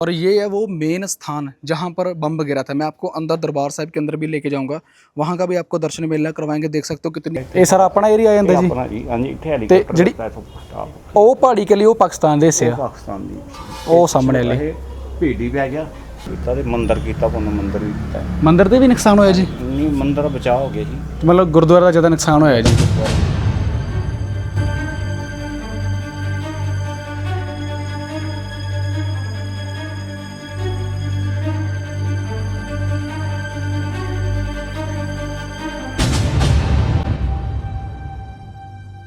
और ये है वो मेन स्थान जहाँ पर बम गिरा था। मैं आपको अंदर दरबार साहिब के अंदर भी लेके जाऊंगा, वहाँ का भी आपको दर्शन मेला करवाएंगे। देख सकते हो कितनी ये सारा अपना एरिया आ ਜਾਂਦਾ ਜੀ ਆਪਣਾ ਜੀ। ਹਾਂਜੀ, ਇੱਥੇ ਤੇ ਹੈਲੀਕਾਪਟਰ ਜਿਹੜੀ ਲੱਗਾ ਇੱਥੋਂ ਸਟਾਫ। ਉਹ ਪਹਾੜੀ ਕੇ ਲਈ ਉਹ ਪਾਕਿਸਤਾਨ ਦੇ ਹਿੱਸੇ ਉਹ ਆ, ਪਾਕਿਸਤਾਨ ਦੀ ਉਹ ਸਾਹਮਣੇ ਵਾਲੀ ਇਹ ਭੀੜੀ ਪੈ ਗਿਆ ਕੀਤਾ ਤੇ ਮੰਦਰ ਕੀਤਾ, ਪੁੰਨ ਮੰਦਰ ਵੀ ਕੀਤਾ। ਮੰਦਿਰ ਤੇ ਵੀ ਨੁਕਸਾਨ ਹੋਇਆ ਜੀ? ਨਹੀਂ, ਮੰਦਰ ਬਚਾਅ ਹੋ ਗਿਆ ਜੀ। ਮਤਲਬ ਗੁਰਦੁਆਰਾ ਦਾ ਜ਼ਿਆਦਾ ਨੁਕਸਾਨ ਹੋਇਆ ਜੀ।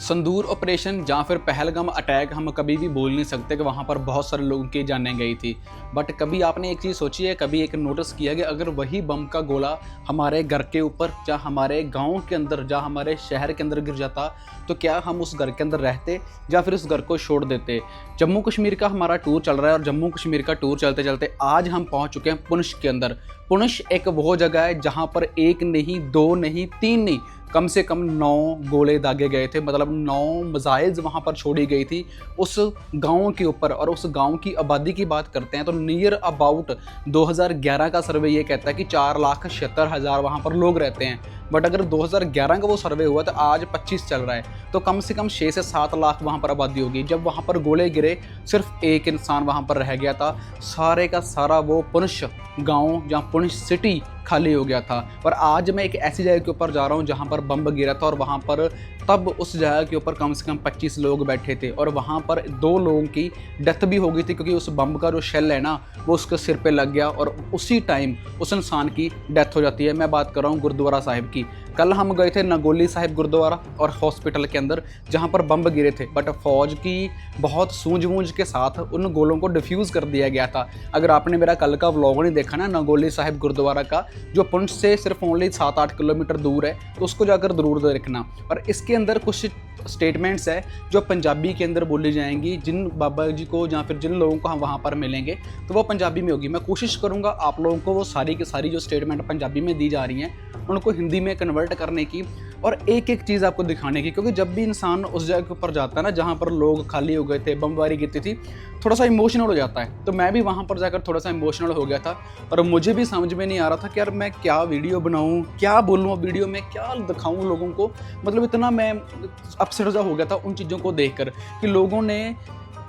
संदूर ऑपरेशन या फिर पहलगाम अटैक हम कभी भी भूल नहीं सकते कि वहाँ पर बहुत सारे लोगों की जानें गई थी। बट कभी आपने एक चीज़ सोची है, कभी एक नोटिस किया कि अगर वही बम का गोला हमारे घर के ऊपर या हमारे गांव के अंदर या हमारे शहर के अंदर गिर जाता तो क्या हम उस घर के अंदर रहते या फिर उस घर को छोड़ देते। जम्मू कश्मीर का हमारा टूर चल रहा है और जम्मू कश्मीर का टूर चलते चलते आज हम पहुँच चुके हैं पुंछ के अंदर। पुंछ एक वो जगह है जहाँ पर एक नहीं, दो नहीं, तीन नहीं, कम से कम 9 गोले दागे गए थे, मतलब 9 मिसाइल्स वहाँ पर छोड़ी गई थी उस गांव के ऊपर। और उस गांव की आबादी की बात करते हैं तो नियर अबाउट 2011 का सर्वे ये कहता है कि 4,76,000 वहाँ पर लोग रहते हैं। बट अगर 2011 का वो सर्वे हुआ तो आज 25 चल रहा है, तो कम से कम 6 से 7 लाख वहाँ पर आबादी होगी। जब वहाँ पर गोले गिरे सिर्फ एक इंसान वहाँ पर रह गया था, सारे का सारा वो पुंछ गाँव या पुंछ सिटी खाली हो गया था। और आज मैं एक ऐसी जगह के ऊपर जा रहा हूँ जहाँ पर बम गिरा था और वहाँ पर तब उस जगह के ऊपर कम से कम 25 लोग बैठे थे और वहाँ पर 2 लोगों की डेथ भी हो गई थी क्योंकि उस बम का जो शेल है ना वो उसके सिर पे लग गया और उसी टाइम उस इंसान की डेथ हो जाती है। मैं बात कर रहा हूँ गुरुद्वारा साहिब की। कल हम गए थे नगोली साहिब गुरुद्वारा और हॉस्पिटल के अंदर जहाँ पर बम गिरे थे, बट फौज की बहुत सूझबूझ के साथ उन गोलों को डिफ्यूज़ कर दिया गया था। अगर आपने मेरा कल का व्लॉग नहीं देखा ना नगोली साहिब गुरुद्वारा का, जो पुंछ से सिर्फ ओनली 7-8 किलोमीटर दूर है, तो उसको जाकर ज़रूर देखना। और इसके अंदर कुछ स्टेटमेंट्स है जो पंजाबी के अंदर बोली जाएंगी, जिन बाबा जी को या फिर जिन लोगों को हम वहाँ पर मिलेंगे तो वो पंजाबी में होगी। मैं कोशिश करूँगा आप लोगों को वो सारी की सारी जो स्टेटमेंट पंजाबी में दी जा रही हैं उनको हिंदी में कन्वर्ट करने की और एक एक चीज़ आपको दिखाने की, क्योंकि जब भी इंसान उस जगह के ऊपर जाता है ना जहाँ पर लोग खाली हो गए थे, बमबारी गिरती थी, थोड़ा सा इमोशनल हो जाता है। तो मैं भी वहाँ पर जाकर थोड़ा सा इमोशनल हो गया था और मुझे भी समझ में नहीं आ रहा था कि यार मैं क्या वीडियो बनाऊँ, क्या बोलूँ वीडियो में, क्या दिखाऊँ लोगों को। मतलब इतना मैं अपसेट सा हो गया था उन चीज़ों को देखकर कि लोगों ने,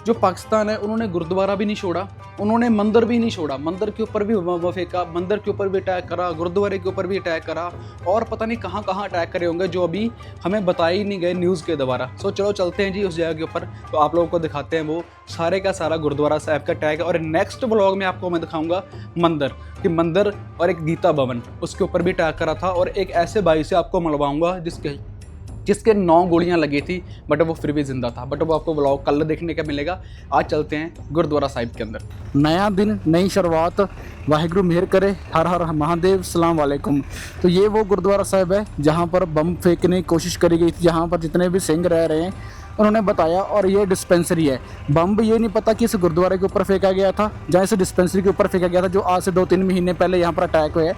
जो पाकिस्तान है, उन्होंने गुरुद्वारा भी नहीं छोड़ा, उन्होंने मंदिर भी नहीं छोड़ा, मंदिर के ऊपर भी बम फेंका, मंदिर के ऊपर भी अटैक करा, गुरुद्वारे के ऊपर भी अटैक करा और पता नहीं कहाँ कहाँ अटैक करे होंगे जो अभी हमें बताए ही नहीं गए न्यूज़ के द्वारा। सो चलो चलते हैं जी उस जगह के ऊपर, तो आप लोगों को दिखाते हैं वो सारे का सारा गुरुद्वारा साहिब का अटैक है। और नेक्स्ट ब्लॉग में आपको मैं दिखाऊंगा मंदिर कि मंदिर और एक गीता भवन उसके ऊपर भी अटैक करा था और एक ऐसे भाई से आपको मिलवाऊंगा जिसके 9 गोलियां लगी थी बट वो फिर भी जिंदा था। बट वो आपको ब्लॉग कल देखने का मिलेगा। आज चलते हैं गुरुद्वारा साहिब के अंदर। नया दिन, नई शुरुआत, वाहिगुरु मेहर करे, हर हर महादेव, सलाम वालेकुम। तो ये वो गुरुद्वारा साहिब है जहाँ पर बम फेंकने की कोशिश करी गई थी, जहाँ पर जितने भी सिंह रह रहे हैं उन्होंने बताया। और ये डिस्पेंसरी है। बम ये नहीं पता कि इस गुरुद्वारे के ऊपर फेंका गया था या इस डिस्पेंसरी के ऊपर फेंका गया था जो आज से 2-3 महीने पहले यहाँ पर अटैक हुआ है।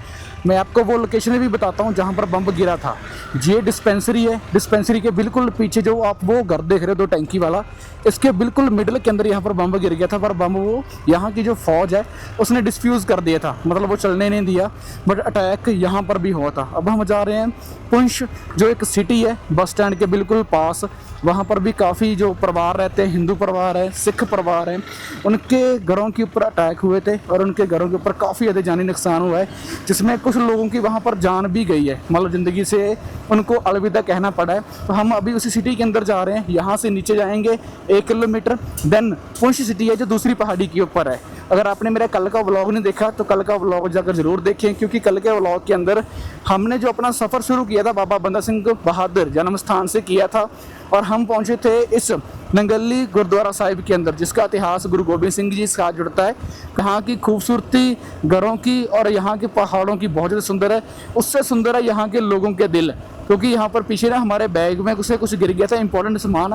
मैं आपको वो लोकेशन भी बताता हूँ जहाँ पर बम गिरा था। ये डिस्पेंसरी है, डिस्पेंसरी के बिल्कुल पीछे जो आप वो घर देख रहे हो 2 टैंकी वाला, इसके बिल्कुल मिडल के अंदर यहाँ पर बम गिर गया था। पर बम वो यहाँ की जो फौज है उसने डिस्फ्यूज़ कर दिया था, मतलब वो चलने नहीं दिया। बट अटैक यहाँ पर भी हुआ था। अब हम जा रहे हैं पुंछ, जो एक सिटी है बस स्टैंड के बिल्कुल पास। वहाँ पर भी काफ़ी जो परिवार रहते हैं, हिंदू परिवार है, सिख परिवार है, उनके घरों के ऊपर अटैक हुए थे और उनके घरों के ऊपर काफ़ी ज़्यादा जानी नुकसान हुआ है, जिसमें कुछ लोगों की वहाँ पर जान भी गई है, मतलब ज़िंदगी से उनको अलविदा कहना पड़ा है। तो हम अभी उसी सिटी के अंदर जा रहे हैं। यहाँ से नीचे जाएंगे 1 किलोमीटर, देन पुंछ सिटी है जो दूसरी पहाड़ी के ऊपर है। अगर आपने मेरा कल का व्लॉग नहीं देखा तो कल का व्लॉग जाकर ज़रूर देखें, क्योंकि कल के व्लॉग के अंदर हमने जो अपना सफ़र शुरू किया था बाबा बंदा सिंह बहादुर जन्म स्थान से किया था और हम पहुंचे थे इस नंगली गुरुद्वारा साहिब के अंदर, जिसका इतिहास गुरु गोबिंद सिंह जी के साथ जुड़ता है। यहाँ की खूबसूरती घरों की और यहाँ के पहाड़ों की बहुत ज़्यादा सुंदर है, उससे सुंदर है यहाँ के लोगों के दिल। क्योंकि यहाँ पर पीछे ना हमारे बैग में कुछ गिर गया था इंपॉर्टेंट सामान,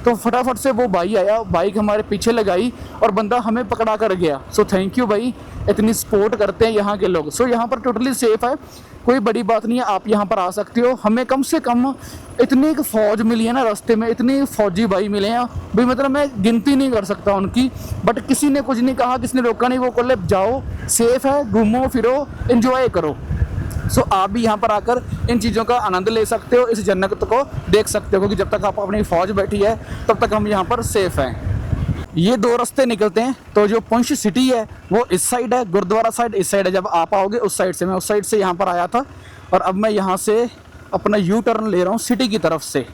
तो फटाफट से वो भाई आया, बाइक हमारे पीछे लगाई और बंदा हमें पकड़ा कर गया। सो थैंक यू भाई, इतनी सपोर्ट करते हैं यहाँ के लोग। सो यहाँ पर टोटली सेफ़ है, कोई बड़ी बात नहीं है, आप यहाँ पर आ सकते हो। हमें कम से कम इतनी एक फ़ौज मिली है ना रास्ते में, इतनी फ़ौजी भाई मिले हैं भाई, मतलब मैं गिनती नहीं कर सकता उनकी। बट किसी ने कुछ नहीं कहा, किसी ने रोका नहीं, वो बोले जाओ, सेफ़ है, घूमो फिरो, एंजॉय करो। सो आप भी यहाँ पर आकर इन चीज़ों का आनंद ले सकते हो, इस जन्नत को देख सकते हो, क्योंकि जब तक आप अपनी फ़ौज बैठी है तब तक हम यहाँ पर सेफ़ हैं। ये 2 रास्ते निकलते हैं, तो जो पुंछ सिटी है वो इस साइड है, गुरुद्वारा साइड इस साइड है। जब आप आओगे उस साइड से, मैं उस साइड से यहाँ पर आया था और अब मैं यहाँ से अपना यू टर्न ले रहा हूँ सिटी की तरफ से।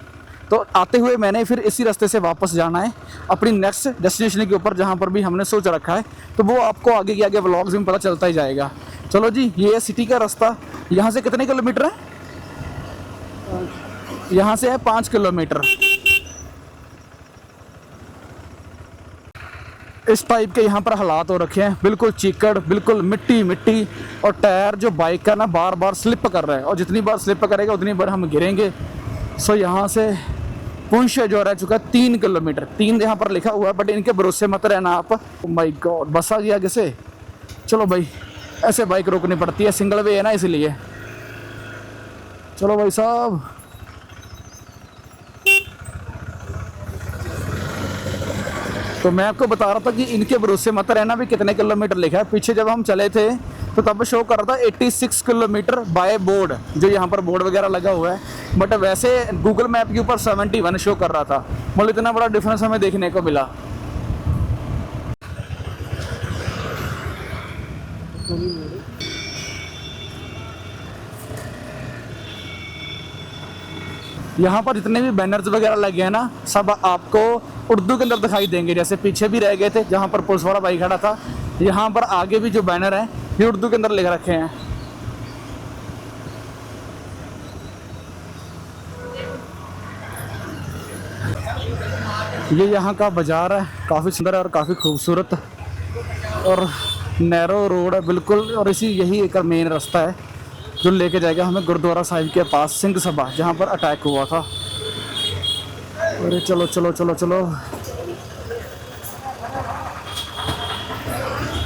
तो आते हुए मैंने फिर इसी रास्ते से वापस जाना है अपनी नेक्स्ट डेस्टिनेशन के ऊपर, जहाँ पर भी हमने सोच रखा है। तो वो आपको आगे के आगे व्लॉग्स में पता चलता ही जाएगा। चलो जी, ये है सिटी का रास्ता। यहाँ से कितने किलोमीटर है? यहाँ से है 5 किलोमीटर। इस टाइप के यहाँ पर हालात हो रखे हैं, बिल्कुल चीकड़, बिल्कुल मिट्टी मिट्टी, और टायर जो बाइक का ना बार बार स्लिप कर रहा है, और जितनी बार स्लिप करेगा उतनी बार हम गिरेंगे। सो यहाँ से पुंछ जो रह चुका है 3 किलोमीटर, 3 यहाँ पर लिखा हुआ है, बट इनके भरोसे मत रहना आप। माय गॉड, बस आ गया आगे से। चलो भाई, ऐसे बाइक रोकनी पड़ती है, सिंगल वे है ना इसलिए। चलो भाई साहब, तो मैं आपको बता रहा था कि इनके भरोसे मत रहना भी कितने किलोमीटर लिखा है। पीछे जब हम चले थे तो तब शो कर रहा था 86 किलोमीटर बाय बोर्ड, जो यहाँ पर बोर्ड वगैरह लगा हुआ है, बट वैसे गूगल मैप के ऊपर 71 शो कर रहा था। मतलब इतना बड़ा डिफरेंस हमें देखने को मिला। यहाँ पर जितने भी बैनर्स वगैरह लगे हैं ना, सब आपको उर्दू के अंदर दिखाई देंगे। जैसे पीछे भी रह गए थे जहाँ पर पुलिस वाला भाई खड़ा था, यहाँ पर आगे भी जो बैनर हैं ये उर्दू के अंदर लिख रखे हैं। ये यहाँ का बाज़ार है, काफ़ी सुंदर है और काफ़ी खूबसूरत, और नैरो रोड है बिल्कुल, और यही एक मेन रास्ता है जो लेके जाएगा हमें गुरुद्वारा साहिब के पास, सिंह सभा, जहाँ पर अटैक हुआ था। अरे चलो चलो चलो चलो,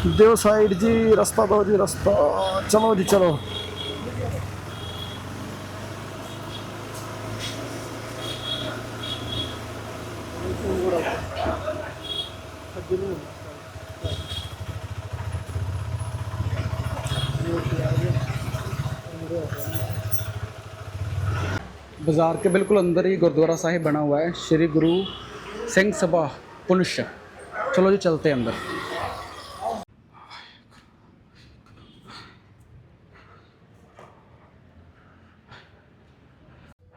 देव साइड जी, रास्ता दो जी, रास्ता, चलो जी चलो। बाज़ार के बिल्कुल अंदर ही गुरुद्वारा साहिब बना हुआ है, श्री गुरु सिंह सभा पुंछ। चलो जी चलते हैं अंदर।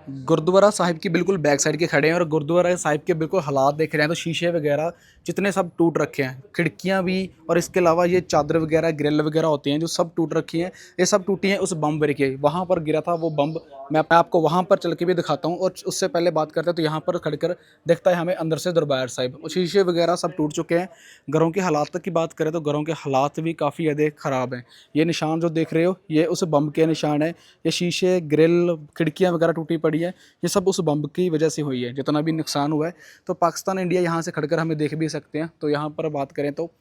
गुरुद्वारा साहिब की बिल्कुल बैक साइड के खड़े हैं, और गुरुद्वारा साहिब के बिल्कुल हालात देख रहे हैं तो शीशे वगैरह जितने सब टूट रखे हैं, खिड़कियां भी, और इसके अलावा ये चादर वगैरह, ग्रिल वगैरह होती हैं जो सब टूट रखी हैं। ये सब टूटी हैं उस बम गिर के, वहाँ पर गिरा था वो बम। मैं आपको वहाँ पर चल के भी दिखाता हूँ, और उससे पहले बात करते हैं तो यहाँ पर खड़कर दिखता है हमें अंदर से दरबार साहिब, और शीशे वगैरह सब टूट चुके हैं। घरों के हालात तक की बात करें तो घरों के हालात भी काफ़ी ज़्यादा ख़राब हैं। ये निशान जो देख रहे हो ये उस बम के निशान है। ये शीशे, ग्रिल, खिड़कियाँ वगैरह टूटी पड़ी है, ये सब उस बम की वजह से हुई है, जितना भी नुकसान हुआ है। तो पाकिस्तान, इंडिया यहाँ से खड़कर हमें देख भी सकते हैं। तो यहाँ पर बात करें तो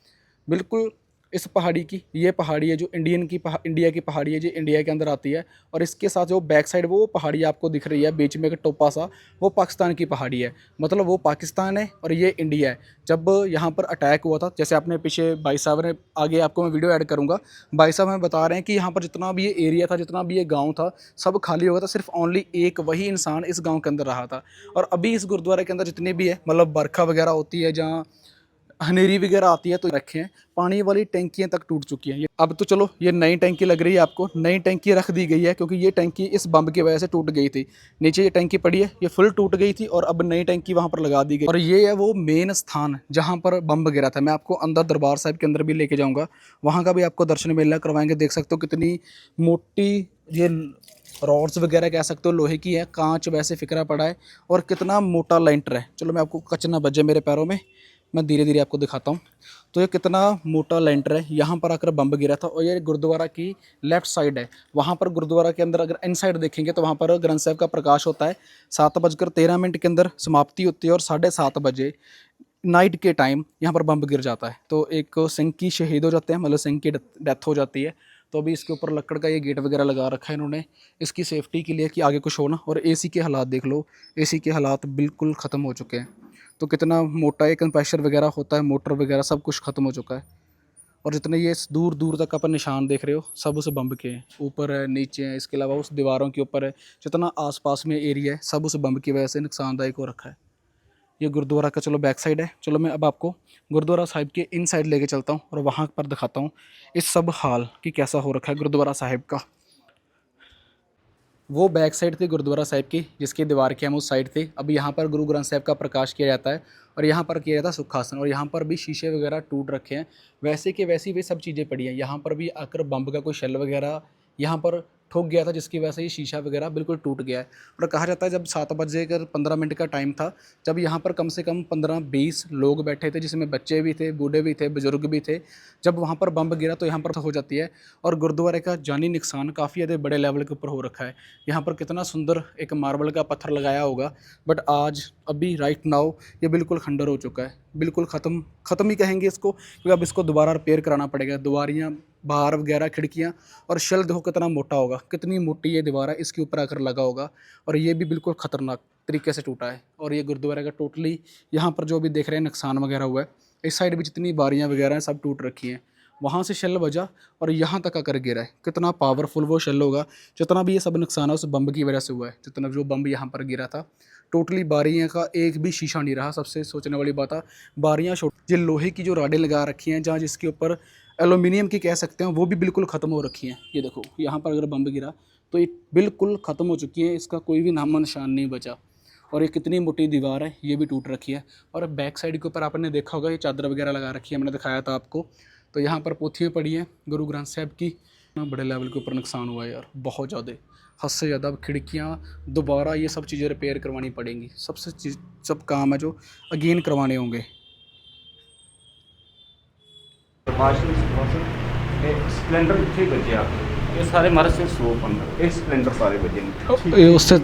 बिल्कुल इस पहाड़ी की, ये पहाड़ी है जो इंडिया की पहाड़ी है, जो इंडिया के अंदर आती है, और इसके साथ जो बैक साइड वो पहाड़ी आपको दिख रही है बीच में एक टोपा सा, वो पाकिस्तान की पहाड़ी है। मतलब वो पाकिस्तान है और ये इंडिया है। जब यहाँ पर अटैक हुआ था, जैसे आपने पीछे भाई साहब ने, आगे आपको मैं वीडियो ऐड करूँगा, भाई साहब हमें बता रहे हैं कि यहाँ पर जितना भी ये एरिया था, जितना भी ये गाँव था, सब खाली हो गया था। सिर्फ ओनली एक वही इंसान इस गाँव के अंदर रहा था। और अभी इस गुरुद्वारे के अंदर जितने भी है, मतलब बरखा वगैरह होती है, जहाँ हनेरी वगैरह आती है, तो रखे हैं। पानी वाली टैंकियाँ तक टूट चुकी हैं। अब तो चलो ये नई टैंकी लग रही है, आपको नई टैंकी रख दी गई है, क्योंकि ये टैंकी इस बम की वजह से टूट गई थी। नीचे ये टैंकी पड़ी है, ये फुल टूट गई थी, और अब नई टैंकी वहाँ पर लगा दी गई। और ये है वो मेन स्थान जहाँ पर बम गिरा था। मैं आपको अंदर दरबार साहिब के अंदर भी लेके जाऊँगा, वहाँ का भी आपको दर्शन मेला करवाएंगे। देख सकते हो कितनी मोटी ये रॉड्स वगैरह कह सकते हो, लोहे की है, कांच वैसे फिकरा पड़ा है, और कितना मोटा लेंटर है। चलो मैं आपको कचना बजे मेरे पैरों में, मैं धीरे धीरे आपको दिखाता हूँ। तो ये कितना मोटा लेंटर है, यहाँ पर आकर बम गिरा था और ये गुरुद्वारा की लेफ्ट साइड है। वहाँ पर गुरुद्वारा के अंदर अगर इनसाइड देखेंगे तो वहाँ पर ग्रंथ साहिब का प्रकाश होता है। 7:13 के अंदर समाप्ति होती है और 7:30 बजे नाइट के टाइम यहाँ पर बम गिर जाता है। तो एक सिंह की शहीद हो जाते हैं, मतलब सिंह की डेथ हो जाती है। तो अभी इसके ऊपर लकड़ का ये गेट वगैरह लगा रखा है इन्होंने इसकी सेफ्टी के लिए कि आगे कुछ हो ना। और एसी के हालात देख लो, एसी के हालात बिल्कुल ख़त्म हो चुके हैं। तो कितना मोटा एक कंप्रेशर वगैरह होता है, मोटर वगैरह सब कुछ ख़त्म हो चुका है। और जितने ये दूर दूर तक अपन निशान देख रहे हो सब उस बम के हैं, ऊपर है, नीचे है, इसके अलावा उस दीवारों के ऊपर है, जितना आसपास में एरिया है सब उस बम की वजह से नुकसानदायक हो रखा है। ये गुरुद्वारा का चलो बैक साइड है। चलो मैं अब आपको गुरुद्वारा साहिब के इन साइड लेके चलता हूँ और वहाँ पर दिखाता हूँ इस सब हाल कि कैसा हो रखा है गुरुद्वारा साहिब का। वो बैक साइड थी गुरुद्वारा साहिब की जिसकी दीवार के हम उस साइड थे। अब यहाँ पर गुरु ग्रंथ साहिब का प्रकाश किया जाता है और यहाँ पर किया जाता है सुखासन। और यहाँ पर भी शीशे वगैरह टूट रखे हैं, वैसे के वैसी वे सब चीज़ें पड़ी हैं। यहाँ पर भी आकर बम का कोई शेल वगैरह यहाँ पर ठोक गया था जिसकी वजह से ये शीशा वगैरह बिल्कुल टूट गया है। और कहा जाता है जब 7:15 का टाइम था, जब यहाँ पर कम से कम 15-20 लोग बैठे थे जिसमें बच्चे भी थे, बूढ़े भी थे, बुजुर्ग भी थे। जब वहाँ पर बम गिरा तो यहाँ पर हो जाती है। और गुरुद्वारे का जानी नुकसान काफ़ी ज़्यादा बड़े लेवल के ऊपर हो रखा है। यहाँ पर कितना सुंदर एक मार्बल का पत्थर लगाया होगा, बट आज अभी राइट नाउ ये बिल्कुल खंडर हो चुका है, बिल्कुल ख़त्म ही कहेंगे इसको, क्योंकि अब इसको दोबारा रिपेयर कराना पड़ेगा। दीवारियाँ, बाहर वगैरह, खिड़कियाँ, और शेल देखो कितना मोटा होगा, कितनी मोटी ये दीवार है, इसके ऊपर आकर लगा होगा। और ये भी बिल्कुल ख़तरनाक तरीके से टूटा है। और ये गुरुद्वारे का टोटली यहाँ पर जो भी देख रहे हैं नुकसान वगैरह हुआ है, इस साइड भी जितनी बारियाँ वगैरह हैं सब टूट रखी हैं। वहाँ से शेल बजा और यहाँ तक आकर गिरा है। कितना पावरफुल वो शेल होगा। जितना भी ये सब नुकसान है उस बम की वजह से हुआ है। जितना जो बम यहाँ पर गिरा था, टोटली बारियाँ का एक भी शीशा नहीं रहा। सबसे सोचने वाली बात है, बारियाँ ये लोहे की जो राडें लगा रखी हैं, जहाँ जिसके ऊपर एलुमिनियम की कह सकते हैं, वो भी बिल्कुल ख़त्म हो रखी हैं। ये देखो यहाँ पर अगर बम गिरा तो ये बिल्कुल ख़त्म हो चुकी है, इसका कोई भी नामो निशान नहीं बचा। और ये कितनी मोटी दीवार है, ये भी टूट रखी है। और बैक साइड के ऊपर आपने देखा होगा ये चादर वगैरह लगा रखी है, मैंने दिखाया था आपको। तो यहाँ पर पोथियाँ पड़ी हैं गुरु ग्रंथ साहिब की। बड़े लेवल के ऊपर नुकसान हुआ है यार, बहुत ज़्यादा, हद से ज़्यादा। अब खिड़कियाँ दोबारा ये सब चीज़ें रिपेयर करवानी पड़ेंगी। सबसे चीज़ सब काम है जो अगेन करवाने होंगे। स्प्लेंडर कितने बजे आप ये सारे मारे से 115 ਇਹ ਸਪਲੈਂਡਰ ਸਾਰੇ ਵਜੇ ਨੇ ਇਹ ਉਸੇ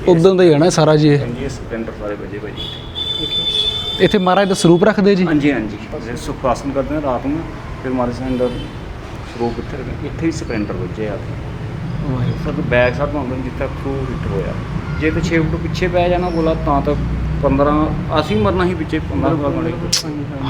ਉਦੋਂ ਦਾ ਹੀ ਹੈ ਨਾ ਸਾਰਾ ਜੀ। ਹਾਂਜੀ ਇਹ ਸਪਲੈਂਡਰ ਸਾਰੇ ਵਜੇ ਭਾਜੀ ਇੱਥੇ ਮਹਾਰਾਜ ਦਾ ਸਰੂਪ ਰੱਖਦੇ ਜੀ। ਹਾਂਜੀ ਹਾਂਜੀ ਜੇ ਸੁਖਾਸਨ ਕਰਦੇ ਨੇ ਰਾਤ ਨੂੰ, ਫਿਰ ਮਾਰੇ ਸੰਦਰ ਸਰੂਪ ਇੱਥੇ ਹੀ ਸਪਲੈਂਡਰ ਵੱਜੇ ਆ ਸਰ ਬੈਕ ਸਾਈਡ ਤੋਂ ਜਿੱਥੇ ਥਰੂ ਹਿੱਟ ਹੋਇਆ। ਜੇ ਤੇ 6 ਫੁੱਟ ਪਿੱਛੇ ਪੈ ਜਾਣਾ ਬੋਲਾ ਤਾਂ 15 ਅਸੀਂ ਮਰਨਾ ਹੀ ਪਿੱਛੇ 15 ਹਾਂ